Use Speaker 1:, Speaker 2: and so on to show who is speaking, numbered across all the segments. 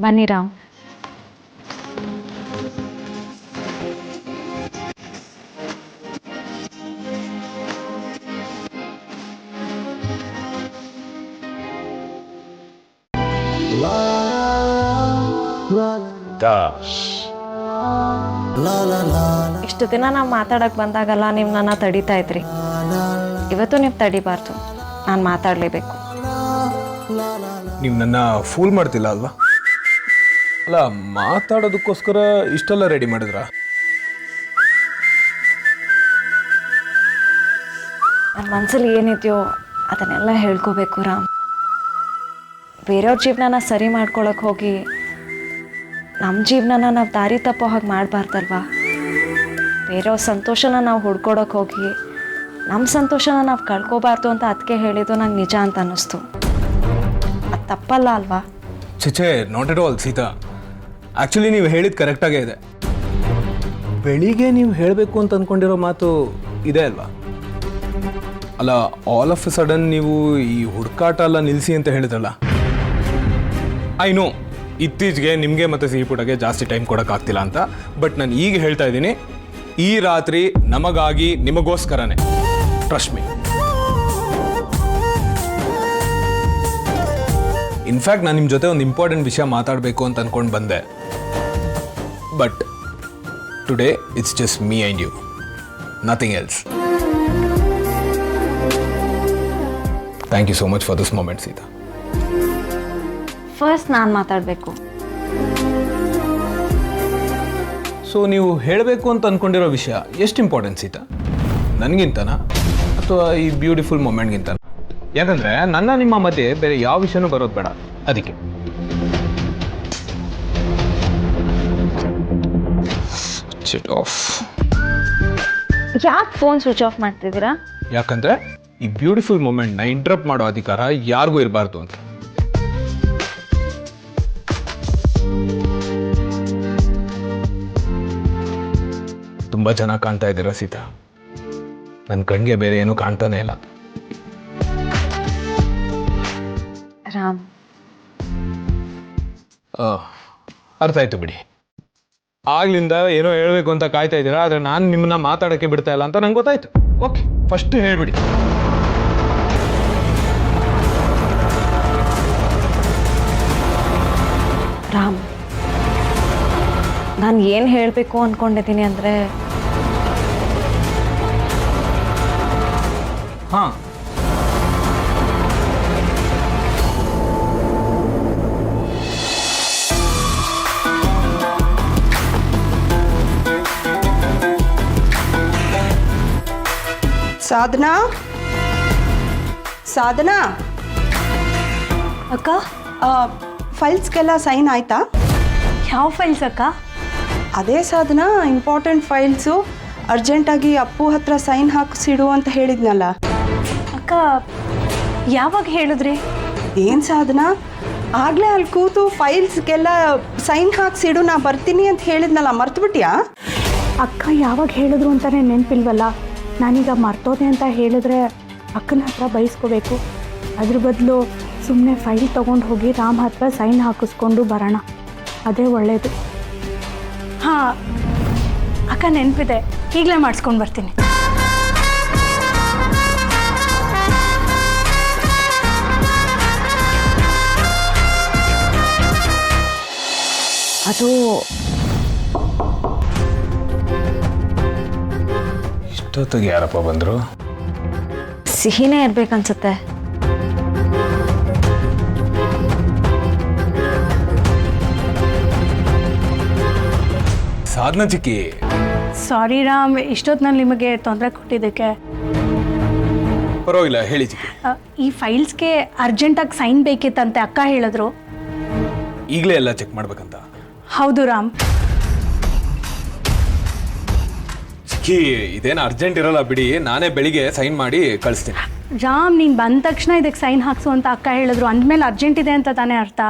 Speaker 1: ಬನ್ನಿ ರಾಮ್. ಇಷ್ಟು ದಿನ ನಾವು ಮಾತಾಡಕ್ ಬಂದಾಗಲ್ಲ ನೀವು ನನ್ನ ತಡಿತಾ ಇದ್ರಿ. ಇವತ್ತು ನೀವು ತಡಿಬಾರ್ದು, ನಾನು ಮಾತಾಡಲೇಬೇಕು.
Speaker 2: ನೀವು ನನ್ನ ಫೂಲ್ ಮಾಡ್ತಿಲ್ಲ ಅಲ್ವಾ? ಅಲ್ಲ, ಮಾತಾಡೋದಕ್ಕೋಸ್ಕರ ಇಷ್ಟೆಲ್ಲ ರೆಡಿ ಮಾಡಿದ್ರಾ?
Speaker 1: ನನ್ನ ಮನಸ್ಸಲ್ಲಿ ಏನಿದೆಯೋ ಅದನ್ನೆಲ್ಲ ಹೇಳ್ಕೋಬೇಕು ರಾಮ್. ಬೇರೆಯವ್ರ ಜೀವನನ ಸರಿ ಮಾಡ್ಕೊಳಕ್ಕೆ ಹೋಗಿ ನಮ್ಮ ಜೀವನನ ನಾವು ದಾರಿ ತಪ್ಪೋ ಹಾಗೆ ಮಾಡಬಾರ್ದಲ್ವಾ? ಬೇರೆಯವ್ರ ಸಂತೋಷನ ನಾವು ಹುಡ್ಕೊಡೋಕೆ ಹೋಗಿ ನಮ್ಮ ಸಂತೋಷನ ನಾವು ಕಳ್ಕೊಬಾರ್ದು ಅಂತ ಅದಕ್ಕೆ ಹೇಳಿದ್ದು ನಂಗೆ ನಿಜ ಅಂತ ಅನ್ನಿಸ್ತು. ಅದು ತಪ್ಪಲ್ಲ ಅಲ್ವಾ?
Speaker 2: ಚಿಚೆ, not at all Sita. Actually ನೀವು ಹೇಳಿದ್ದು ಕರೆಕ್ಟಾಗೇ ಇದೆ. ಬೆಳಿಗ್ಗೆ ನೀವು ಹೇಳಬೇಕು ಅಂತ ಅಂದ್ಕೊಂಡಿರೋ ಮಾತು ಇದೆ ಅಲ್ವಾ? ಅಲ್ಲ, ಆಲ್ ಆಫ್ ಎ ಸಡನ್ ನೀವು ಈ ಹುಡುಕಾಟ ಎಲ್ಲ ನಿಲ್ಲಿಸಿ ಅಂತ ಹೇಳಿದ್ರಲ್ಲ. ಐ ನೋ ಇತ್ತೀಚೆಗೆ ನಿಮಗೆ ಮತ್ತು ಸಿಹಿಪುಟಗೆ ಜಾಸ್ತಿ ಟೈಮ್ ಕೊಡೋಕ್ಕಾಗ್ತಿಲ್ಲ ಅಂತ. ಬಟ್ ನಾನು ಈಗ ಹೇಳ್ತಾ ಇದ್ದೀನಿ, ಈ ರಾತ್ರಿ ನಮಗಾಗಿ ನಿಮಗೋಸ್ಕರನೇ. Trust me. ಇನ್ಫ್ಯಾಕ್ಟ್ ನಾನು ನಿಮ್ಮ ಜೊತೆ ಒಂದು ಇಂಪಾರ್ಟೆಂಟ್ ವಿಷಯ ಮಾತಾಡಬೇಕು ಅಂತ ಅಂದ್ಕೊಂಡು ಬಂದೆ. But today it's just me and you, nothing else. Thank you so much for this moment Sita.
Speaker 1: First ನಾನು ಮಾತಾಡಬೇಕು.
Speaker 2: ಸೊ ನೀವು ಹೇಳಬೇಕು ಅಂತ ಅಂದ್ಕೊಂಡಿರೋ ವಿಷಯ ಎಷ್ಟು ಇಂಪಾರ್ಟೆಂಟ್ ಸೀತಾ? ನನಗಿಂತನಾ ಅಥವಾ ಈ ಬ್ಯೂಟಿಫುಲ್ ಮೊಮೆಂಟ್ಗಿಂತನಾ? ಯಾಕಂದರೆ ನನ್ನ ನಿಮ್ಮ ಮಧ್ಯೆ ಬೇರೆ ಯಾವ ವಿಷಯನೂ ಬರೋದು ಬೇಡ. ಅದಕ್ಕೆ ಸ್ವಿಚ್ ಆಫ್.
Speaker 1: ಯಾಕೆ ಫೋನ್ ಸ್ವಿಚ್ ಆಫ್ ಮಾಡ್ತಿದ್ದೀರಾ?
Speaker 2: ಯಾಕಂದರೆ ಈ ಬ್ಯೂಟಿಫುಲ್ ಮೊಮೆಂಟ್ನ ಇಂಟ್ರಪ್ಟ್ ಮಾಡೋ ಅಧಿಕಾರ ಯಾರಿಗೂ ಇರಬಾರ್ದು ಅಂತ. ತುಂಬ ಚೆನ್ನಾಗಿ ಕಾಣ್ತಾ ಇದ್ದೀರಾ ಸೀತಾ. ನನ್ನ ಕಣ್ಣಿಗೆ ಬೇರೆ ಏನೂ ಕಾಣ್ತಾನೆ ಇಲ್ಲ.
Speaker 1: ರಾಮ್,
Speaker 2: ಅರ್ಥ ಆಯ್ತು ಬಿಡಿ. ಆಗ್ಲಿಂದ ಏನೋ ಹೇಳಬೇಕು ಅಂತ ಕಾಯ್ತಾ ಇದ್ದೀರಾ, ಆದರೆ ನಾನು ನಿಮ್ಮನ್ನ ಮಾತಾಡೋಕ್ಕೆ ಬಿಡ್ತಾ ಇಲ್ಲ ಅಂತ ನಂಗೆ ಗೊತ್ತಾಯ್ತು. ಓಕೆ, ಫಸ್ಟ್ ಹೇಳ್ಬಿಡಿ.
Speaker 1: ರಾಮ್, ನಾನು ಏನು ಹೇಳಬೇಕು ಅಂದ್ಕೊಂಡಿದ್ದೀನಿ ಅಂದರೆ,
Speaker 2: ಹಾಂ,
Speaker 3: ಸಾಧನಾ, ಸಾಧನಾ
Speaker 1: ಅಕ್ಕ,
Speaker 3: ಫೈಲ್ಸ್ಗೆಲ್ಲ ಸೈನ್ ಆಯ್ತಾ?
Speaker 1: ಯಾವ ಫೈಲ್ಸ್ ಅಕ್ಕ?
Speaker 3: ಅದೇ ಸಾಧನಾ, ಇಂಪಾರ್ಟೆಂಟ್ ಫೈಲ್ಸು ಅರ್ಜೆಂಟಾಗಿ ಅಪ್ಪು ಹತ್ರ ಸೈನ್ ಹಾಕಿಸಿಡು ಅಂತ ಹೇಳಿದ್ನಲ್ಲ.
Speaker 1: ಅಕ್ಕ, ಯಾವಾಗ ಹೇಳಿದ್ರಿ?
Speaker 3: ಏನು ಸಾಧನಾ, ಆಗಲೇ ಅಲ್ಲಿ ಕೂತು ಫೈಲ್ಸ್ಗೆಲ್ಲ ಸೈನ್ ಹಾಕಿಸಿಡು, ನಾ ಬರ್ತೀನಿ ಅಂತ ಹೇಳಿದ್ನಲ್ಲ, ಮರ್ತುಬಿಟ್ಯಾ?
Speaker 4: ಅಕ್ಕ ಯಾವಾಗ ಹೇಳಿದ್ರು ಅಂತಲೇ ನೆನಪಿಲ್ವಲ್ಲ. ನಾನೀಗ ಮರ್ತೋದೆ ಅಂತ ಹೇಳಿದ್ರೆ ಅಕ್ಕನ ಹತ್ರ ಬಯಸ್ಕೋಬೇಕು. ಅದ್ರ ಬದಲು ಸುಮ್ಮನೆ ಫೈಲ್ ತೊಗೊಂಡು ಹೋಗಿ ರಾಮ್ ಹತ್ರ ಸೈನ್ ಹಾಕಿಸ್ಕೊಂಡು ಬರೋಣ, ಅದೇ ಒಳ್ಳೆಯದು. ಹಾಂ ಅಕ್ಕ, ನೆನಪಿದೆ, ಈಗಲೇ ಮಾಡಿಸ್ಕೊಂಡು ಬರ್ತೀನಿ.
Speaker 1: ಅದು
Speaker 2: ಇಷ್ಟೊತ್ತಿಗೆ ಯಾರಪ್ಪ ಬಂದರು?
Speaker 1: ಸಿಹಿನೇ ಇರ್ಬೇಕನ್ಸುತ್ತೆ.
Speaker 2: ಸಾಧನಾ ಚಿಕ್ಕಿ.
Speaker 4: ಸಾರಿ ರಾಮ್, ಇಷ್ಟೊತ್ತಿನಲ್ಲಿ ನಿಮಗೆ ತೊಂದರೆ ಕೊಟ್ಟಿದ್ದಕ್ಕೆ.
Speaker 2: ಪರವಾಗಿಲ್ಲ, ಹೇಳಿ ಚಿಕ್ಕಿ.
Speaker 4: ಈ ಫೈಲ್ಸ್ಗೆ ಅರ್ಜೆಂಟಾಗಿ ಸೈನ್ ಬೇಕಿತ್ತಂತೆ, ಅಕ್ಕ ಹೇಳಿದ್ರು.
Speaker 2: ಈಗಲೇ ಎಲ್ಲ ಚೆಕ್ ಮಾಡ್ಬೇಕಂತ?
Speaker 4: ಹೌದು ರಾಮ್.
Speaker 2: ಚಿಕ್ಕಿ, ಇದೇನು ಅರ್ಜೆಂಟ್ ಇರಲ್ಲ ಬಿಡಿ, ನಾನೇ ಬೆಳಿಗ್ಗೆ ಸೈನ್ ಮಾಡಿ ಕಳಿಸ್ತೀನಿ.
Speaker 4: ರಾಮ್, ನೀನು ಬಂದ ತಕ್ಷಣ ಇದಕ್ಕೆ ಸೈನ್ ಹಾಕ್ಸು ಅಂತ ಅಕ್ಕ ಹೇಳಿದ್ರು, ಅಂದಮೇಲೆ ಅರ್ಜೆಂಟ್ ಇದೆ ಅಂತ ತಾನೇ ಅರ್ಥ.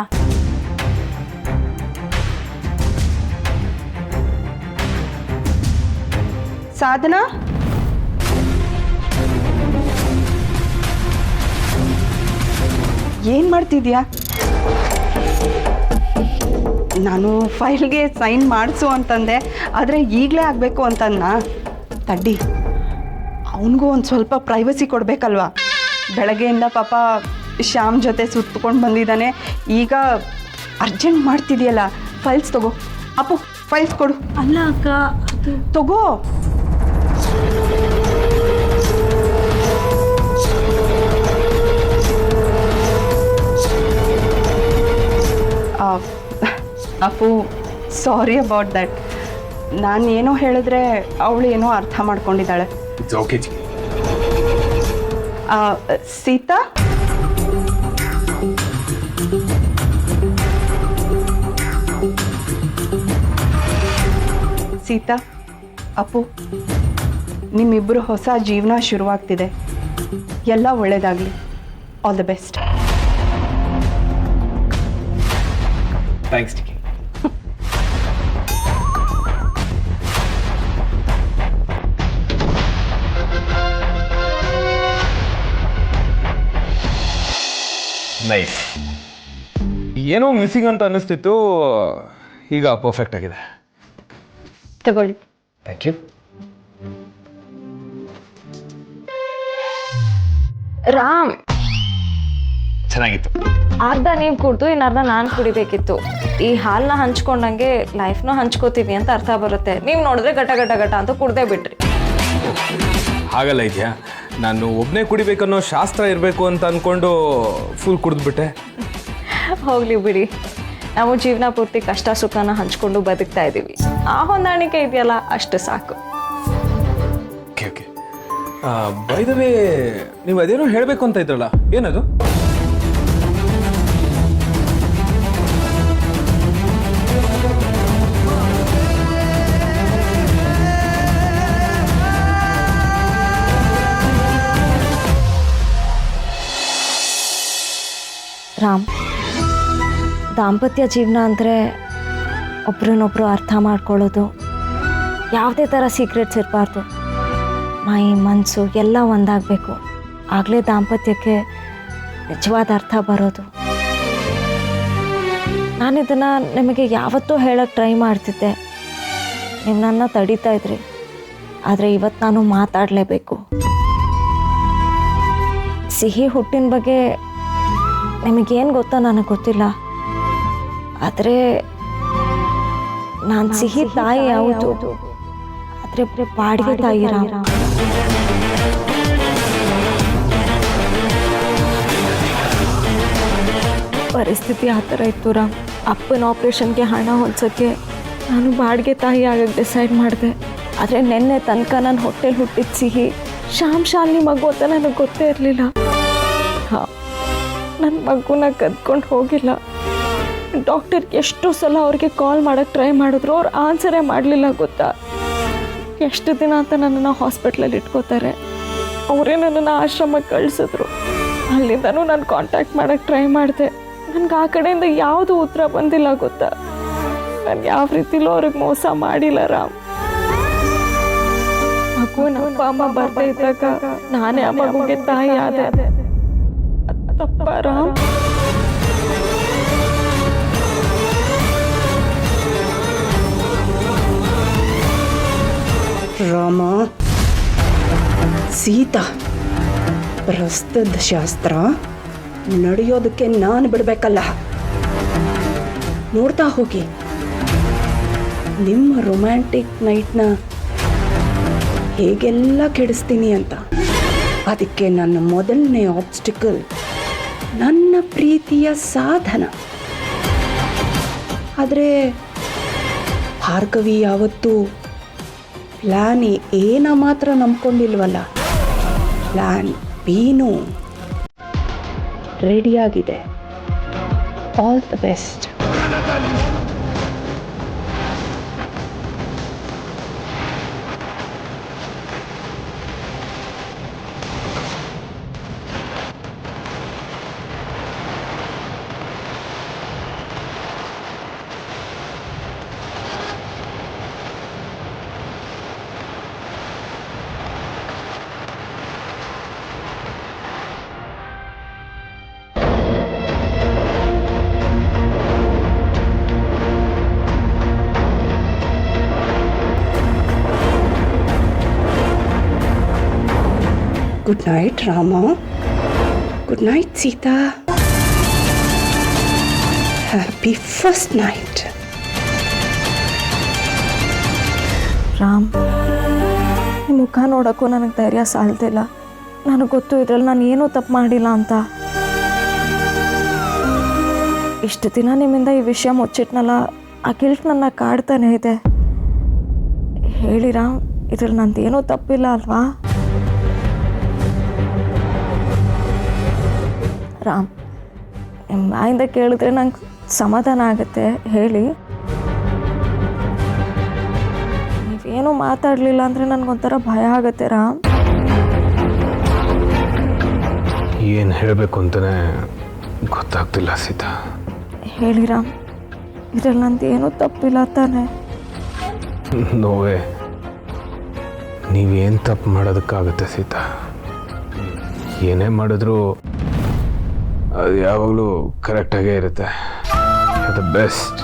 Speaker 3: ಸಾಧನಾ, ಏನು ಮಾಡ್ತಿದ್ಯಾ? ನಾನು ಫೈಲ್ಗೆ ಸೈನ್ ಮಾಡಿಸು ಅಂತಂದೆ, ಆದರೆ ಈಗಲೇ ಆಗಬೇಕು ಅಂತನ್ನ. ತಡ್ಡಿ, ಅವನಿಗೂ ಒಂದು ಸ್ವಲ್ಪ ಪ್ರೈವಸಿ ಕೊಡಬೇಕಲ್ವಾ? ಬೆಳಗ್ಗೆಯಿಂದ ಪಾಪ ಶ್ಯಾಮ್ ಜೊತೆ ಸುತ್ತಕೊಂಡು ಬಂದಿದ್ದಾನೆ. ಈಗ ಅರ್ಜೆಂಟ್ ಮಾಡ್ತಿದೆಯಲ್ಲ, ಫೈಲ್ಸ್ ತಗೋ. ಅಪ್ಪು, ಫೈಲ್ಸ್ ಕೊಡು.
Speaker 4: ಅಲ್ಲ ಅಕ್ಕ, ಅದು
Speaker 3: ತಗೋ. Appu, sorry about that. ನಾನು ಏನೋ ಹೇಳಿದ್ರೆ ಅವಳು ಏನೋ ಅರ್ಥ ಮಾಡ್ಕೊಂಡಿದ್ದಾಳೆ.
Speaker 2: It's okay.
Speaker 3: ಸೀತಾ, ಸೀತಾ, ಅಪ್ಪು, ನಿಮ್ಮಿಬ್ಬರು ಹೊಸ ಜೀವನ ಶುರುವಾಗ್ತಿದೆ. ಎಲ್ಲ ಒಳ್ಳೆಯದಾಗಲಿ. All the best.
Speaker 2: Thanks Tiki. Nice. ಏನೋ ಮಿಸ್ಸಿಂಗ್ ಅಂತ ಅನ್ನಿಸ್ತಿತ್ತು, ಈಗ ಪರ್ಫೆಕ್ಟ್ ಆಗಿದೆ.
Speaker 3: ತಗೊಳ್ಳಿ.
Speaker 2: Thank you.
Speaker 1: ರಾಮ್,
Speaker 2: ಚೆನ್ನಾಗಿತ್ತು.
Speaker 1: ಅರ್ಧ ನೀವು ಕುಡ್ದು ಇನ್ನರ್ಧ ನಾನು ಕುಡಿಬೇಕಿತ್ತು. ಈ ಹಾಲನ್ನ ಹಂಚ್ಕೊಂಡಂಗೆ ಲೈಫ್ನೂ ಹಂಚ್ಕೋತೀವಿ ಅಂತ ಅರ್ಥ ಬರುತ್ತೆ. ನೀವು ನೋಡಿದ್ರೆ ಗಟ ಗಟ ಗಟ ಅಂತ ಕುಡ್ದೇ ಬಿಟ್ರಿ.
Speaker 2: ಹಾಗಲ್ಲ ಇದೆಯಾ, ನಾನು ಒಬ್ಬನೇ ಕುಡಿಬೇಕನ್ನೋ ಶಾಸ್ತ್ರ ಇರಬೇಕು ಅಂತ ಅಂದ್ಕೊಂಡು ಫುಲ್ ಕುಡಿದ್ಬಿಟ್ಟೆ.
Speaker 1: ಹೋಗ್ಲಿ ಬಿಡಿ, ನಾವು ಜೀವನ ಪೂರ್ತಿ ಕಷ್ಟ ಸುಖನ ಹಂಚ್ಕೊಂಡು ಬದುಕ್ತಾ ಇದ್ದೀವಿ. ಆ ಹೊಂದಾಣಿಕೆ ಇದೆಯಲ್ಲ, ಅಷ್ಟು ಸಾಕು.
Speaker 2: Okay okay. By the way, ನೀವು ಅದೇನೋ ಹೇಳಬೇಕು ಅಂತ ಇದ್ರಲ್ಲ, ಏನದು?
Speaker 1: ರಾಮ್, ದಾಂಪತ್ಯ ಜೀವನ ಅಂದರೆ ಒಬ್ರನ್ನೊಬ್ರು ಅರ್ಥ ಮಾಡ್ಕೊಳ್ಳೋದು, ಯಾವುದೇ ಥರ ಸೀಕ್ರೆಟ್ಸ್ ಇರಬಾರ್ದು. ಮೈ ಮನಸ್ಸು ಎಲ್ಲ ಒಂದಾಗಬೇಕು. ಆಗಲೇ ದಾಂಪತ್ಯಕ್ಕೆ ನಿಜವಾದ ಅರ್ಥ ಬರೋದು. ನಾನಿದನ್ನು ನಿಮಗೆ ಯಾವತ್ತೂ ಹೇಳೋಕ್ಕೆ ಟ್ರೈ ಮಾಡ್ತಿದ್ದೆ, ನೀವು ನನ್ನ ತಡೀತಾ ಇದ್ರಿ. ಆದರೆ ಇವತ್ತು ನಾನು ಮಾತಾಡಲೇಬೇಕು. ಸಿಹಿ ಹುಟ್ಟಿನ ಬಗ್ಗೆ ನಿಮಗೇನು ಗೊತ್ತಾ ನನಗೆ ಗೊತ್ತಿಲ್ಲ, ಆದರೆ ನಾನು ಸಿಹಿ ತಾಯಿ ಯಾವುದು, ಆದರೆ ಬಾಡಿಗೆ ತಾಯಿ ರಾಮ್. ಪರಿಸ್ಥಿತಿ ಆ ಥರ ಇತ್ತು ರಾಮ್. ಅಪ್ಪನ ಆಪ್ರೇಷನ್ಗೆ ಹಣ ಹೊಲ್ಸೋಕ್ಕೆ ನಾನು ಬಾಡಿಗೆ ತಾಯಿ ಆಗಕ್ಕೆ ಡಿಸೈಡ್ ಮಾಡಿದೆ. ಆದರೆ ನೆನ್ನೆ ತನಕ ನನ್ನ ಹೊಟ್ಟೆಲಿ ಹುಟ್ಟಿದ ಸಿಹಿ ಶ್ಯಾಮ್ ಶಾಲಿನಿ ಮಗು ಅಂತ ನನಗೆ ಗೊತ್ತೇ ಇರಲಿಲ್ಲ. ಹಾಂ, ನನ್ನ ಮಗುನ ಕದ್ಕೊಂಡು ಹೋಗಿಲ್ಲ. ಡಾಕ್ಟರ್ ಎಷ್ಟು ಸಲ ಅವ್ರಿಗೆ ಕಾಲ್ ಮಾಡೋಕ್ಕೆ ಟ್ರೈ ಮಾಡಿದ್ರು, ಅವ್ರು ಆನ್ಸರೇ ಮಾಡಲಿಲ್ಲ. ಗೊತ್ತಾ, ಎಷ್ಟು ದಿನ ಅಂತ ನನ್ನನ್ನು ಹಾಸ್ಪಿಟ್ಲಲ್ಲಿ ಇಟ್ಕೋತಾರೆ. ಅವರೇ ನನ್ನನ್ನು ಆಶ್ರಮಕ್ಕೆ ಕಳಿಸಿದ್ರು. ಅಲ್ಲಿಂದನೂ ನಾನು ಕಾಂಟ್ಯಾಕ್ಟ್ ಮಾಡೋಕ್ಕೆ ಟ್ರೈ ಮಾಡಿದೆ. ನನಗೆ ಆ ಕಡೆಯಿಂದ ಯಾವುದು ಉತ್ತರ ಬಂದಿಲ್ಲ. ಗೊತ್ತಾ, ನಾನು ಯಾವ ರೀತಿಲೂ ಅವ್ರಿಗೆ ಮೋಸ ಮಾಡಿಲ್ಲ ರಾಮ್. ಮಗುವಿನ ಅಪ್ಪ ಅಮ್ಮ ಬರ್ದೇ ಇದ್ದಾಗ ನಾನೇ ಆ ಮಗುಗೆ ತಾಯಿ ಆದೆ. ತಪ್ಪ ರಾಮ್?
Speaker 3: ರಾಮ, ಸೀತಾ, ಪ್ರಸ್ತುತ ಶಾಸ್ತ್ರ ನಡೆಯೋದಕ್ಕೆ ನಾನು ಬಿಡಬೇಕಲ್ಲ. ನೋಡ್ತಾ ಹೋಗಿ, ನಿಮ್ಮ ರೊಮ್ಯಾಂಟಿಕ್ ನೈಟ್ನ ಹೇಗೆಲ್ಲ ಕೆಡಿಸ್ತೀನಿ ಅಂತ. ಅದಕ್ಕೆ ನನ್ನ ಮೊದಲನೇ ಆಬ್ಸ್ಟಿಕಲ್ ನನ್ನ ಪ್ರೀತಿಯ ಸಾಧನ. ಆದರೆ ಭಾರ್ಗವಿ ಯಾವತ್ತೂ ಪ್ಲ್ಯಾನ್ ಏನ ಮಾತ್ರ ನಂಬ್ಕೊಂಡಿಲ್ವಲ್ಲ. ಪ್ಲ್ಯಾನ್ ಬಿನೂ ರೆಡಿಯಾಗಿದೆ. All the best. Good night Rama. Good night Sita. Happy first night.
Speaker 1: Ram, ನಿಮ್ಮ ಮುಖ ನೋಡೋಕ್ಕೂ ನನಗೆ ಧೈರ್ಯ ಸಾಲ್ತಿಲ್ಲ. ನನಗೆ ಗೊತ್ತು ಇದ್ರಲ್ಲಿ ನಾನು ಏನೂ ತಪ್ಪು ಮಾಡಿಲ್ಲ ಅಂತ. ಇಷ್ಟು ದಿನ ನಿಮ್ಮಿಂದ ಈ ವಿಷಯ ಮುಚ್ಚಿಟ್ನಲ್ಲ, ಆ ಗಿಲ್ಟ್ ನನ್ನ ಕಾಡ್ತಾನೆ ಇದೆ. ಹೇಳಿ ರಾಮ್, ಇದ್ರಲ್ಲಿ ನಂದೇನೂ ತಪ್ಪಿಲ್ಲ ಅಲ್ವಾ? ರಾಮ್, ನಿಮ್ಮ ಬಾಯಿಂದ ಕೇಳಿದ್ರೆ ನಂಗೆ ಸಮಾಧಾನ ಆಗುತ್ತೆ. ಹೇಳಿ. ನೀವೇನು ಮಾತಾಡಲಿಲ್ಲ ಅಂದರೆ ನನಗೊಂಥರ ಭಯ ಆಗುತ್ತೆ ರಾಮ್.
Speaker 2: ಏನು ಹೇಳಬೇಕು ಅಂತಲೇ ಗೊತ್ತಾಗ್ತಿಲ್ಲ ಸೀತಾ.
Speaker 1: ಹೇಳಿ ರಾಮ್, ಇದ್ರಲ್ಲಿ ನಂದೇನೂ ತಪ್ಪಿಲ್ಲ ತಾನೆ?
Speaker 2: ನೋವೇ, ನೀವೇನು ತಪ್ಪು ಮಾಡೋದಕ್ಕಾಗುತ್ತೆ ಸೀತಾ. ಏನೇ ಮಾಡಿದ್ರೂ ಅದು ಯಾವಾಗಲೂ ಕರೆಕ್ಟಾಗೇ ಇರುತ್ತೆ. The best.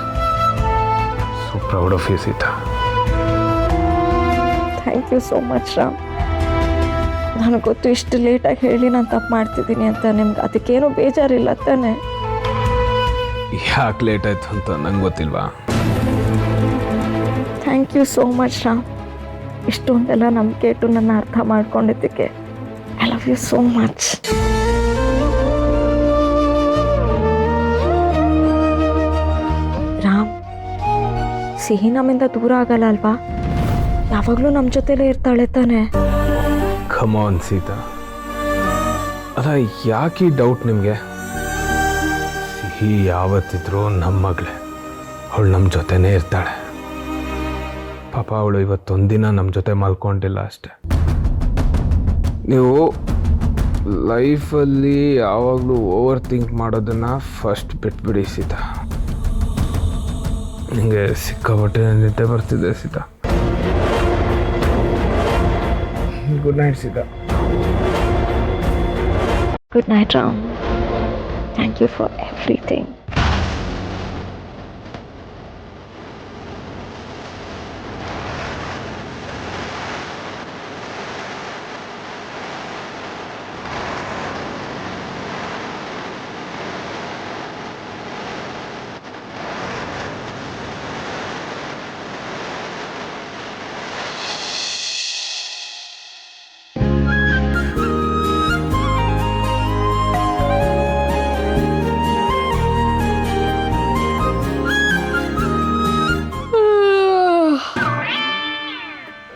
Speaker 2: So proud of you Sita.
Speaker 1: Thank you so much Ram. ನನಗೆ ಗೊತ್ತು ಇಷ್ಟು ಲೇಟಾಗಿ ಹೇಳಿ ನಾನು ತಪ್ಪು ಮಾಡ್ತಿದ್ದೀನಿ ಅಂತ. ನಿಮ್ಗೆ ಅದಕ್ಕೇನು ಬೇಜಾರಿಲ್ಲ ತಾನೆ?
Speaker 2: ಯಾಕೆ ಲೇಟ್ ಆಯಿತು ಅಂತ ನಂಗೆ ಗೊತ್ತಿಲ್ವಾ?
Speaker 1: Thank you so much Ram. ಇಷ್ಟೊಂದೆಲ್ಲ ನಂಬಿಕೆ ಇಟ್ಟು ನನ್ನ ಅರ್ಥ ಮಾಡ್ಕೊಂಡಿದ್ದಕ್ಕೆ. I love you so much. Ram, Sihi ನಮ್ಮಿಂದ ದೂರ ಆಗಲ್ಲ ಅಲ್ವಾ? ಯಾವಾಗಲೂ ನಮ್ಮ ಜೊತೆಲೇ ಇರ್ತಾಳೆ ತಾನೆ?
Speaker 2: Come on Sita. ಅಲ್ಲ, ಯಾಕೆ ಈ ಡೌಟ್ ನಿಮಗೆ? ಸಿಹಿ ಯಾವತ್ತಿದ್ರೂ ನಮ್ಮ ಮಗಳೇ. ಅವಳು ನಮ್ಮ ಜೊತೆನೇ ಇರ್ತಾಳೆ. ಪಾಪ ಅವಳು ಇವತ್ತೊಂದಿನ ನಮ್ಮ ಜೊತೆ ಮಲ್ಕೊಂಡಿಲ್ಲ ಅಷ್ಟೆ. ನೀವು ಲೈಫಲ್ಲಿ ಯಾವಾಗಲೂ ಓವರ್ ಥಿಂಕ್ ಮಾಡೋದನ್ನು ಫಸ್ಟ್ ಬಿಟ್ಬಿಡಿ ಸೀತಾ. ನಿಮಗೆ ಸಿಕ್ಕಾಪಟ್ಟೆ ನಿದ್ದೆ ಬರ್ತಿದೆ Sita. Good night Sita.
Speaker 1: Good night Ram. Thank you for everything.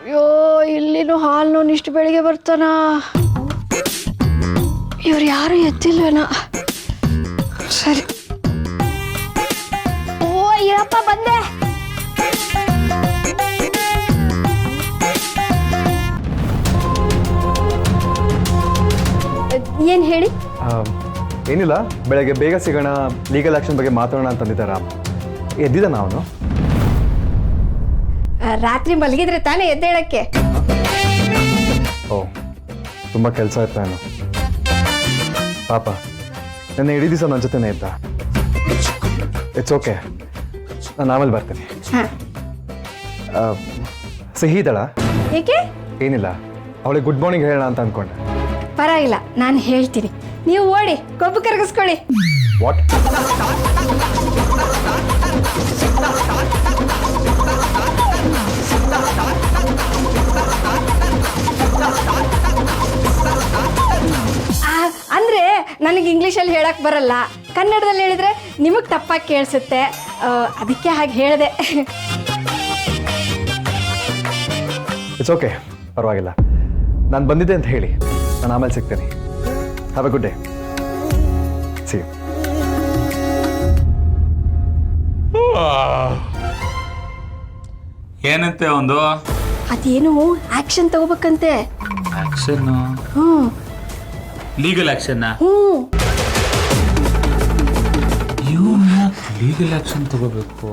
Speaker 5: ಅಯ್ಯೋ, ಇಲ್ಲಿನೂ ಹಾಲು ನೋವು ಇಷ್ಟು ಬೆಳಿಗ್ಗೆ ಬರ್ತಾನ. ಇವ್ರು ಯಾರು ಎತ್ತಿಲ್ವೇನ? ಸರಿ. ಓ ಇರಪ್ಪ, ಬಂದೆ. ಏನ್ ಹೇಳಿ?
Speaker 6: ಏನಿಲ್ಲ, ಬೆಳಗ್ಗೆ ಬೇಗ ಸಿಗೋಣ, ಲೀಗಲ್ ಆಕ್ಷನ್ ಬಗ್ಗೆ ಮಾತಾಡೋಣ ಅಂತಂದಿದ್ದಾರ. ಎದ್ದಿದ್ದಾನ ಅವನು?
Speaker 5: ರಾತ್ರಿ ಮಲಗಿದ್ರೆ ತಾನೇ ಎದ್ದೇಳಕ್ಕೆ.
Speaker 6: ಓ, ತುಂಬ ಕೆಲಸ ಇರ್ತಾನು ಪಾಪ. ನನ್ನ ಇಡೀ ದಿವಸ ನನ್ನ ಜೊತೆನೇ ಇದ್ದ. ಇಟ್ಸ್ ಓಕೆ, ನಾನು ಆಮೇಲೆ ಬರ್ತೀನಿ. ಸಿಹಿ ಇದ್ದಾಳ?
Speaker 5: ಏಕೆ?
Speaker 6: ಏನಿಲ್ಲ, ಅವಳಿಗೆ ಗುಡ್ ಮಾರ್ನಿಂಗ್ ಹೇಳೋಣ ಅಂತ ಅಂದ್ಕೊಂಡೆ.
Speaker 5: ಪರವಾಗಿಲ್ಲ, ನಾನು ಹೇಳ್ತೀನಿ. ನೀವು ಓಡಿ ಕೊಬ್ಬು ಕರಗಿಸ್ಕೊಳ್ಳಿ.
Speaker 6: ವಾಟ್?
Speaker 5: ಅಂದರೆ ನನಗೆ ಇಂಗ್ಲೀಷಲ್ಲಿ ಹೇಳಕ್ಕೆ ಬರಲ್ಲ. ಕನ್ನಡದಲ್ಲಿ ಹೇಳಿದರೆ ನಿಮಗೆ ತಪ್ಪಾಗಿ ಕೇಳಿಸುತ್ತೆ. ಅದಕ್ಕೆ ಹಾಗೆ ಹೇಳಿದೆ.
Speaker 6: ಇಟ್ಸ್ ಓಕೆ, ಪರವಾಗಿಲ್ಲ. ನಾನು ಬಂದಿದ್ದೆ ಅಂತ ಹೇಳಿ, ನಾನು ಆಮೇಲೆ ಸಿಗ್ತೇನೆ. Have a good day. See you.
Speaker 7: ಏನಂತೆ ಒಂದು
Speaker 5: ಅದೇನು ಆಕ್ಷನ್ ತಗೋಬೇಕಂತೆ.
Speaker 7: ಆಕ್ಷನ್?
Speaker 5: ಹ್ಞೂ
Speaker 7: ಲೀಗಲ್ ಆಕ್ಷನ್?
Speaker 5: ಹ್ಞೂ.
Speaker 7: ಇವನ್ನ ಲೀಗಲ್ ಆಕ್ಷನ್ ತಗೋಬೇಕು?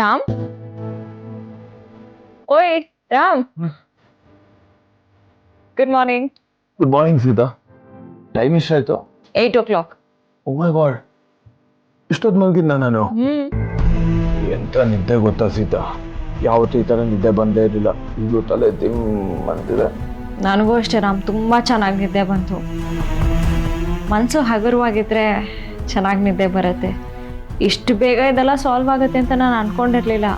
Speaker 1: ರಾಮ್, ಓಯ್ Ram, good morning.
Speaker 6: Good morning Sita. Time ಎಷ್ಟಾಯ್ತು?
Speaker 1: 8 o'clock.
Speaker 6: ಓ ಮೈ ಗಾಡ್, ಇಷ್ಟೊತ್ತು ಮಲಗಿದ್ನ ನಾನು? ಎಂತ ನಿದ್ದೆ ಗೊತ್ತಾ ಸೀತಾ, ಯಾವತ್ತೂ ಈ ಥರ ನಿದ್ದೆ ಬಂದೇ ಇರಲಿಲ್ಲ. ಇದು ತಲೆ ಅಂತಿದೆ.
Speaker 1: ನನಗೂ ಅಷ್ಟೇ ರಾಮ್, ತುಂಬ ಚೆನ್ನಾಗಿ ನಿದ್ದೆ ಬಂತು. ಮನಸ್ಸು ಹಗುರವಾಗಿದ್ದರೆ ಚೆನ್ನಾಗಿ ನಿದ್ದೆ ಬರುತ್ತೆ. ಇಷ್ಟು ಬೇಗ ಇದೆಲ್ಲ ಸಾಲ್ವ್ ಆಗುತ್ತೆ ಅಂತ ನಾನು ಅಂದ್ಕೊಂಡಿರಲಿಲ್ಲ.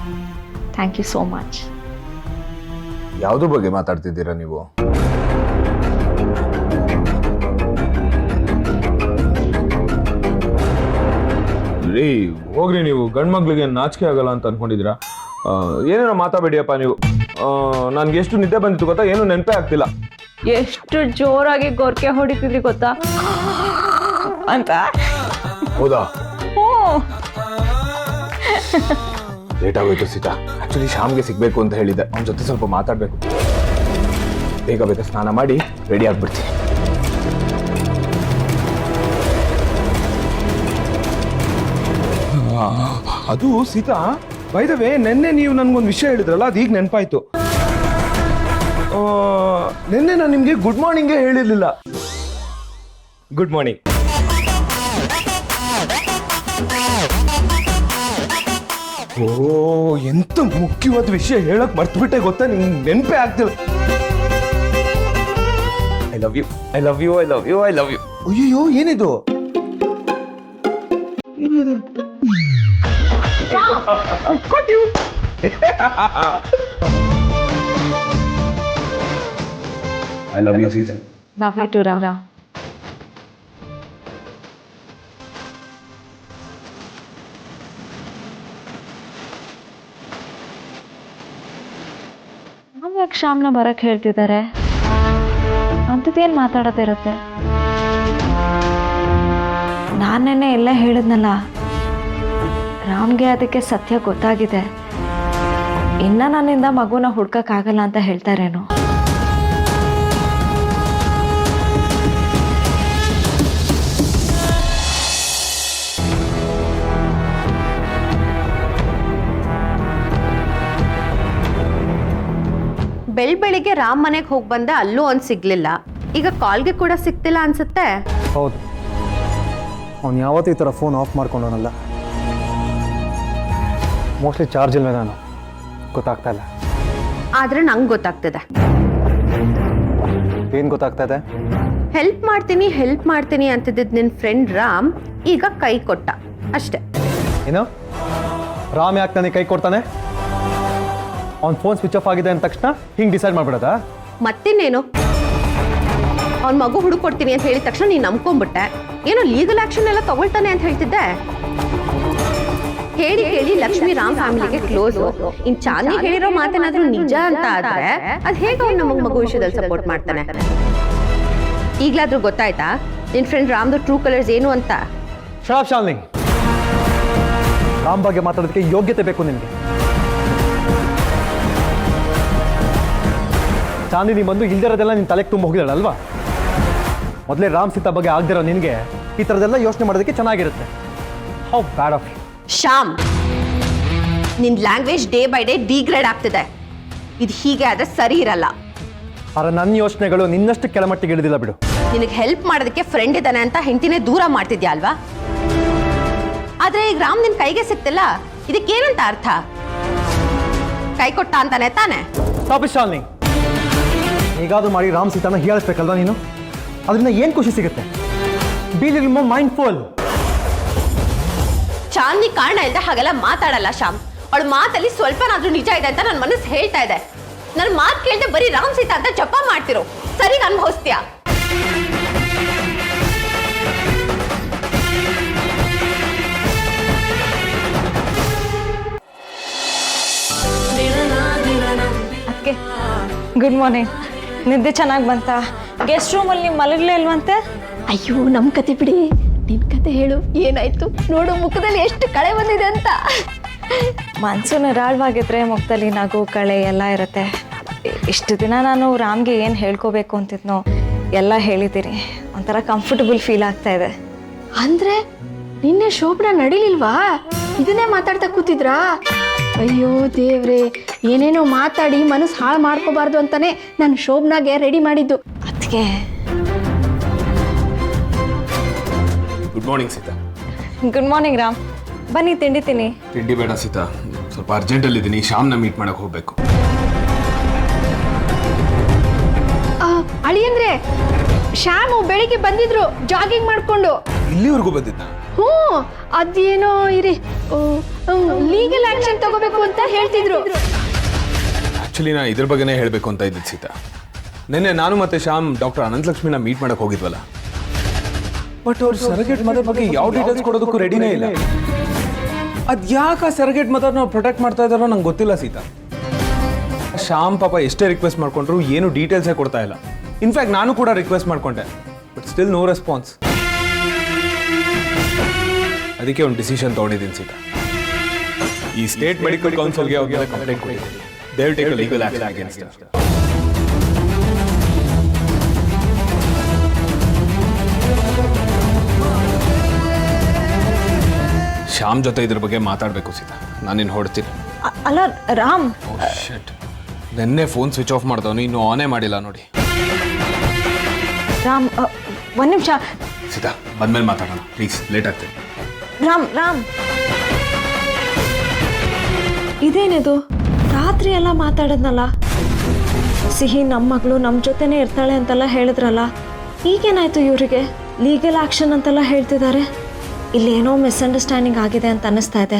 Speaker 1: Thank you so much.
Speaker 2: ಯಾವುದ್ರ ಬಗ್ಗೆ ಮಾತಾಡ್ತಿದ್ದೀರಾ ನೀವು? ರೀ ಹೋಗ್ರಿ, ನೀವು ಗಂಡು ಮಕ್ಳಿಗೆ ನಾಚಿಕೆ ಆಗಲ್ಲ ಅಂತ ಅನ್ಕೊಂಡಿದ್ದೀರಾ? ಏನೇನೋ ಮಾತಾಡಬೇಡಿಯಪ್ಪ ನೀವು. ನನ್ಗೆ ಎಷ್ಟು ನಿದ್ದೆ ಬಂದಿತ್ತು ಗೊತ್ತಾ, ಏನು ನೆನಪೇ ಆಗ್ತಿಲ್ಲ.
Speaker 1: ಎಷ್ಟು ಜೋರಾಗಿ ಗೊರ್ಕೆ ಹೊಡಿತಿದ್ರಿ ಗೊತ್ತಾ ಅಂತ.
Speaker 2: ಹೌದಾ?
Speaker 1: ಹ್ಞೂ.
Speaker 2: ಲೇಟ್ ಆಗೋಯ್ತು ಸೀತಾ. ಆಕ್ಚುಲಿ ಶ್ಯಾಮ್ಗೆ ಸಿಗ್ಬೇಕು ಅಂತ ಹೇಳಿದ್ದೆ, ಅವನ ಜೊತೆ ಸ್ವಲ್ಪ ಮಾತಾಡಬೇಕು. ಬೇಗ ಬೇಗ ಸ್ನಾನ ಮಾಡಿ ರೆಡಿ ಆಗ್ಬಿಡ್ತೀನಿ. ಅದು ಸೀತಾ, ಬೈ ದ ವೇ, ನೆನ್ನೆ ನೀವು ನನ್ಗೊಂದು ವಿಷಯ ಹೇಳಿದ್ರಲ್ಲ, ಅದು ಈಗ ನೆನಪಾಯ್ತು. ನಿನ್ನೆ ನಾನು ನಿಮಗೆ ಗುಡ್ ಮಾರ್ನಿಂಗೇ ಹೇಳಿರ್ಲಿಲ್ಲ. Good morning. ಓ, ಎಂತ ಮುಖ್ಯವಾದ ವಿಷಯ ಹೇಳಕ್ ಮರ್ತ್ಬಿಟ್ಟೆ ಗೊತ್ತಾ, ನಿಮ್ಗೆ ನೆನಪೇ ಆಗ್ತಿಲ್ಲ. I love you, I love you, I love you, I love you. ಅಯ್ಯೋ, ಏನಿದು? I love you, Sita.
Speaker 1: Love you too, Ram. ಯಾಕೆ ಶ್ಯಾಮ್ನ ಬರಕ್ಕೆ ಹೇಳ್ತಿದ್ದಾರೆ? ಅಂಥದ್ದೇನು ಮಾತಾಡೋದಿರುತ್ತೆ? ನಾನು ನೆನ್ನೆ ಎಲ್ಲ ಹೇಳಿದ್ನಲ್ಲ, ರಾಮ್ಗೆ ಅದಕ್ಕೆ ಸತ್ಯ ಗೊತ್ತಾಗಿದೆ. ಇನ್ನು ನನ್ನಿಂದ ಮಗುನ ಹುಡ್ಕಕ್ಕಾಗಲ್ಲ ಅಂತ ಹೇಳ್ತಾರೇನೋ.
Speaker 8: ಬೆಳಿಗ್ಗೆ ರಾಮ್ ಮನೆಗೆ ಹೋಗಿ ಬಂದೆ, ಅಲ್ಲೂ ಅವ್ನು ಸಿಗ್ಲಿಲ್ಲ. ಈಗ ಕಾಲ್ಗೆ ಕೂಡ ಸಿಗ್ತಿಲ್ಲ ಅನ್ಸುತ್ತೆ.
Speaker 6: ಹೌದು, ಅವ್ನು ಯಾವತ್ತೂ ಈ ಥರ ಫೋನ್ ಆಫ್ ಮಾಡ್ಕೊಂಡವನಲ್ಲ. ಮೋಸ್ಟ್ಲಿ ಚಾರ್ಜ್ ಇಲ್ವೇ, ನಾನು ಗೊತ್ತಾಗ್ತಾ ಇಲ್ಲ.
Speaker 8: ಆದ್ರೆ ನಂಗೆ ಗೊತ್ತಾಗ್ತದೆ.
Speaker 6: ಏನು ಗೊತ್ತಾಗ್ತಾ ಇದೆ?
Speaker 8: ಹೆಲ್ಪ್ ಮಾಡ್ತೀನಿ ಅಂತಿದ್ದ ನಿನ್ನ ಫ್ರೆಂಡ್ ರಾಮ್ ಈಗ ಕೈ ಕೊಟ್ಟ ಅಷ್ಟೇ.
Speaker 6: ಏನು? ರಾಮ್ ಯಾಕೆ ನನಗೆ ಕೈ ಕೊಡ್ತಾನೆ? ಅವ್ನ ಫೋನ್ ಸ್ವಿಚ್ ಆಫ್ ಆಗಿದೆ ಅಂದ ತಕ್ಷಣ ಹಿಂಗೆ ಡಿಸೈಡ್ ಮಾಡ್ಬಿಡೋದಾ?
Speaker 8: ಮತ್ತಿನ್ನೇನು, ಅವ್ನ ಮಗು ಹುಡುಕೊಡ್ತೀನಿ ಅಂತ ಹೇಳಿದ ತಕ್ಷಣ ನೀನು ನಂಬ್ಕೊಂಡ್ಬಿಟ್ಟೆ. ಏನೋ ಲೀಗಲ್ ಆಕ್ಷನ್ ಎಲ್ಲ ತಗೊಳ್ತಾನೆ ಅಂತ ಹೇಳ್ತಿದ್ದೆ. ಹೇಳಿ ಲಕ್ಷ್ಮಿ ರಾಮ್ ಫ್ಯಾಮಿಲಿಗೆ ಕ್ಲೋಸ್. ಇನ್ ಚಾಂದಿ ಹೇಳಿರೋ ಮಾತೇನಾದ್ರೂ ನಿಜ ಅಂತ ಆದ್ರೆ ಅದ್ ಹೇಗೆ ಅವ್ನು ನಮಗ್ ಮಗು ವಿಷಯದಲ್ಲಿ ಸಪೋರ್ಟ್ ಮಾಡ್ತಾನೆ? ಈಗ್ಲಾದ್ರೂ ಗೊತ್ತಾಯ್ತಾ ನಿನ್ ಫ್ರೆಂಡ್ ರಾಮ್ದು ಟ್ರೂ ಕಲರ್ಸ್ ಏನು ಅಂತ?
Speaker 6: ಶಾಪ್ ಶಾಲಿನಿ, ರಾಮ್ ಬಗ್ಗೆ ಮಾತಾಡೋದಕ್ಕೆ ಯೋಗ್ಯತೆ ಬೇಕು ನಿನಗೆ. ಚಾಂದಿನಿ ಬಂದು ಇಲ್ದಿರೋದೆಲ್ಲ ನಿನ್ನ ತಲೆಗೆ ತುಂಬ ಹೋಗಿದ್ದಾಳಲ್ವಾ? ಮೊದಲೇ ರಾಮ್ ಸೀತಾ ಬಗ್ಗೆ ಆಗದಿರೋ ನಿನಗೆ ಈ ಥರದೆಲ್ಲ ಯೋಚನೆ ಮಾಡೋದಕ್ಕೆ ಚೆನ್ನಾಗಿರುತ್ತೆ. How bad of you.
Speaker 8: Shyam, ನಿನ್ language day by day degrade ಆಗ್ತಿದೆ. ಇದು ಹೀಗೆ ಆದ್ರೆ ಸರಿ ಇರಲ್ಲ.
Speaker 6: ಆದ್ರೆ ನನ್ನ ಯೋಚನೆಗಳು ನಿನ್ನಷ್ಟು ಕೆಳಮಟ್ಟಿಗೆ ಇಳಿದಿಲ್ಲ ಬಿಡು.
Speaker 8: ನಿನಗೆ ಹೆಲ್ಪ್ ಮಾಡೋದಕ್ಕೆ ಫ್ರೆಂಡ್ ಇದ್ದಾನೆ ಅಂತ ಹೆಂಡತಿನೇ ದೂರ ಮಾಡ್ತಿದ್ಯಾ ಅಲ್ವಾ? ಆದ್ರೆ ಈಗ ರಾಮ್ ನಿನ್ ಕೈಗೆ ಸಿಕ್ತಿಲ್ಲ, ಇದಕ್ಕೇನಂತ ಅರ್ಥ? ಕೈ ಕೊಟ್ಟ ಅಂತಾನೆ ತಾನೆ?
Speaker 6: ಶಾಲಿನಿ, ಹೇಗಾದ್ರೂ ಮಾಡಿ ರಾಮ್ ಸೀತಾನ ಹೀಯಾಳಿಸ್ಬೇಕಲ್ವಾ ನೀನು? ಅದರಿಂದ ಏನು ಖುಷಿ ಸಿಗುತ್ತೆ? Be little more mindful.
Speaker 8: Chandi ಕಾರಣ ಇಲ್ಲದೆ ಹಾಗೆಲ್ಲ ಮಾತಾಡಲ್ಲ ಶ್ಯಾಮ್. ಅವಳ ಮಾತಲ್ಲಿ ಸ್ವಲ್ಪನಾದ್ರೂ ನಿಜ ಇದೆ ಅಂತ ನನ್ನ ಮನಸ್ಸು ಹೇಳ್ತಾ ಇದೆ. ನನ್ನ ಮಾತು ಕೇಳದೆ ಬರೀ ರಾಮ್ ಸೀತಾ ಅಂತ ಜಪ ಮಾಡ್ತಿರೋ, ಸರಿಗೆ ಅನುಭವಿಸ್ತೀಯ.
Speaker 1: ಅದಕ್ಕೆ ಗುಡ್ ಮಾರ್ನಿಂಗ್. ನಿದ್ದೆ ಚೆನ್ನಾಗಿ ಬಂತಾ? ಗೆಸ್ಟ್ ರೂಮಲ್ಲಿ ನೀವು ಮಲಗಲೇ ಇಲ್ವಂತೆ?
Speaker 5: ಅಯ್ಯೋ, ನಮ್ಮ ಕತೆ ಬಿಡಿ, ನಿನ್ನ ಕತೆ ಹೇಳು. ಏನಾಯ್ತು ನೋಡು, ಮುಖದಲ್ಲಿ ಎಷ್ಟು ಕಳೆ ಬಂದಿದೆ ಅಂತ.
Speaker 1: ಮನಸ್ಸು ನಿರಾಳವಾಗಿದ್ರೆ ಮುಖದಲ್ಲಿ ನಗು ಕಳೆ ಎಲ್ಲ ಇರುತ್ತೆ. ಇಷ್ಟು ದಿನ ನಾನು ರಾಮ್ಗೆ ಏನು ಹೇಳ್ಕೋಬೇಕು ಅಂತಿದ್ನೋ ಎಲ್ಲ ಹೇಳಿದ್ದೀನಿ. ಒಂಥರ ಕಂಫರ್ಟಬಲ್ ಫೀಲ್ ಆಗ್ತಾ ಇದೆ.
Speaker 5: ಅಂದ್ರೆ ನಿನ್ನೆ ಶೋಭನ ನಡಿಲಿಲ್ವಾ? ಇದನ್ನೇ ಮಾತಾಡ್ತಾ ಕೂತಿದ್ರಾ? ಅಯ್ಯೋ ದೇವ್ರೆ, ಏನೇನೋ ಮಾತಾಡಿ ಮನಸ್ಸು ಹಾಳು ಮಾಡ್ಕೋಬಾರ್ದು ಅಂತಾನೆ ನಾನು ಶೋಭನಾಗೆ ರೆಡಿ ಮಾಡಿದ್ದು.
Speaker 1: ಅದಕ್ಕೆ
Speaker 2: good morning Sita.
Speaker 1: Good morning Ram. ಬನ್ನಿ ತಿಂಡಿ ತಿನ್ನಿ.
Speaker 2: ತಿಂಡಿ ಬೇಡ ಸೀತಾ, ಸ್ವಲ್ಪ ಅರ್ಜೆಂಟಲ್ಲಿದ್ದೀನಿ. ಶ್ಯಾಮ್ನ ಮೀಟ್ ಮಾಡಕ್ಕೆ ಹೋಗಬೇಕು.
Speaker 5: ಅಳಿಯಂದ್ರೆ ಶ್ಯಾಮು ಬೆಳಿಗ್ಗೆ ಬಂದಿದ್ರು ಜಾಗಿಂಗ್ ಮಾಡ್ಕೊಂಡು.
Speaker 2: ಇಲ್ಲಿವರೆಗೂ ಬಂದಿದ್ದ?
Speaker 5: ಹ್ಞೂ, ಅದೇನೋ ಇರಿ ಲೀಗಲ್ ಆಕ್ಷನ್ ತಗೋಬೇಕು ಅಂತ ಹೇಳ್ತಿದ್ರು.
Speaker 2: ಆ್ಯಕ್ಚುಲಿ ನಾನು ಇದ್ರ ಬಗ್ಗೆನೇ ಹೇಳಬೇಕು ಅಂತ ಇದ್ದಿದ್ದು ಸೀತಾ. ನಿನ್ನೆ ನಾನು ಮತ್ತೆ ಶ್ಯಾಮ್ ಡಾಕ್ಟರ್ ಅನಂತಲಕ್ಷ್ಮಿನ ಮೀಟ್ ಮಾಡಕ್ಕೆ ಹೋಗಿದ್ವಲ್ಲ, ಬಟ್ ಅವ್ರು ಸರಗೇಟ್ ಮದರ್ ಬಗ್ಗೆ ಯಾವ ಡೀಟೇಲ್ಸ್ ಕೊಡೋದಕ್ಕೂ ರೆಡಿನೇ ಇಲ್ಲ. ಅದು ಯಾಕೆ ಆ ಸರಗೇಟ್ ಮದರ್ನ ಪ್ರೊಟೆಕ್ಟ್ ಮಾಡ್ತಾ ಇದ್ದಾರೋ ನಂಗೆ ಗೊತ್ತಿಲ್ಲ ಸೀತಾ. ಶ್ಯಾಮ್ ಪಾಪ ಎಷ್ಟೇ ರಿಕ್ವೆಸ್ಟ್ ಮಾಡ್ಕೊಂಡ್ರು ಏನು ಡೀಟೇಲ್ಸೇ ಕೊಡ್ತಾ ಇಲ್ಲ. ಇನ್ಫ್ಯಾಕ್ಟ್ ನಾನು ಕೂಡ ರಿಕ್ವೆಸ್ಟ್ ಮಾಡ್ಕೊಂಡೆ, ಬಟ್ ಸ್ಟಿಲ್ ನೋ ರೆಸ್ಪಾನ್ಸ್. ಅದಕ್ಕೆ ಒಂದು ಡಿಸಿಷನ್ ತೊಗೊಂಡಿದ್ದೀನಿ ಸೀತಾ. ಈ ಸ್ಟೇಟ್ ಮೆಡಿಕಲ್ ಕೌನ್ಸಿಲ್ಗೆ ಅವ್ರ ಮೇಲೆ ಕಂಪ್ಲೇಂಟ್ ಕೊಟ್ಟಿದ್ದೀನಿ. They will take a legal action against her. Shyam ಜೊತೆ ಇದ್ರ ಬಗ್ಗೆ ಮಾತಾಡಬೇಕು ಸೀತಾ. ನಾನಿನ್ನು ಹೊಡ್ತೀನಿ.
Speaker 1: ಅಲ್ಲ ರಾಮ್,
Speaker 2: ಶಟ್, ನೆನ್ನೆ ಫೋನ್ ಸ್ವಿಚ್ ಆಫ್ ಮಾಡ್ದವನು ಇನ್ನೂ ಆನೇ ಮಾಡಿಲ್ಲ ನೋಡಿ.
Speaker 1: ರಾಮ್ ಒಂದು ನಿಮಿಷ.
Speaker 2: ಸೀತಾ ಬಂದ್ಮೇಲೆ ಮಾತಾಡೋಣ ಪ್ಲೀಸ್, ಲೇಟ್ ಆಗ್ತದೆ.
Speaker 1: ರಾಮ್ ರಾಮ್, ಇದೇನಿದು? ರಾತ್ರಿ ಎಲ್ಲ ಮಾತಾಡದ್ನಲ್ಲ, ಸಿಹಿ ನಮ್ಮ ಮಗಳು ನಮ್ಮ ಜೊತೆನೇ ಇರ್ತಾಳೆ ಅಂತೆಲ್ಲ ಹೇಳಿದ್ರಲ್ಲ, ಈಗೇನಾಯ್ತು ಇವರಿಗೆ? ಲೀಗಲ್ ಆಕ್ಷನ್ ಅಂತೆಲ್ಲ ಹೇಳ್ತಿದ್ದಾರೆ. ಇಲ್ಲೇನೋ ಮಿಸ್ಅಂಡರ್ಸ್ಟ್ಯಾಂಡಿಂಗ್ ಆಗಿದೆ ಅಂತ ಅನ್ನಿಸ್ತಾ ಇದೆ.